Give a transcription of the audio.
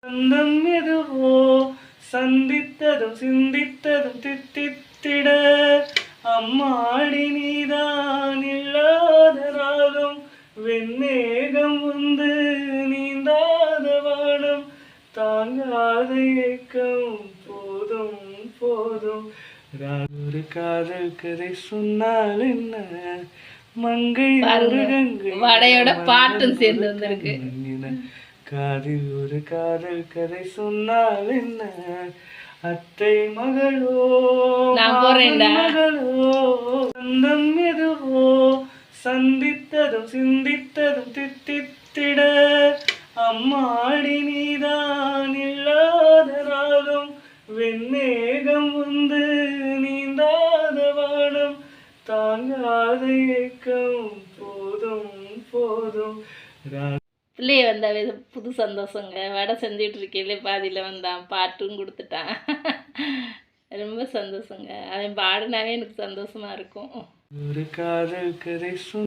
சொந்தம் எதுவோ சந்தித்ததும் சிந்தித்ததும் தித்தித்திட அம்மாடி நீதான் இல்லாத நாளும் வெண்ணேகம் வந்து நீந்தாத வானம் தாங்காத ஏக்கம் போதும் போதும். ஒரு காதல் கதை சொன்னால் என்ன மங்கை வடையோட பாட்டும் சேர்ந்து வந்திருக்கு. காதில் ஒரு காதல் கதை சொன்னால் என்ன அத்தை மகளோ மகளோ சொந்தம் எதுவோ சந்தித்ததும் சிந்தித்ததும் தித்தித்திட அம்மாடி நீதான் இல்லாத நாளும் வெண்ணேகம் வந்து நீந்தாத வானம் தாங்காத ஏக்கம் போதும் போதும். பிள்ளைய வந்தா புது சந்தோஷங்க. வடை செஞ்சுட்டு இருக்கையிலே பாதியில் வந்தான், பாட்டும் கொடுத்துட்டான். ரொம்ப சந்தோஷங்க. அவன் பாடினாவே எனக்கு சந்தோஷமா இருக்கும். ஒரு காதல் கதை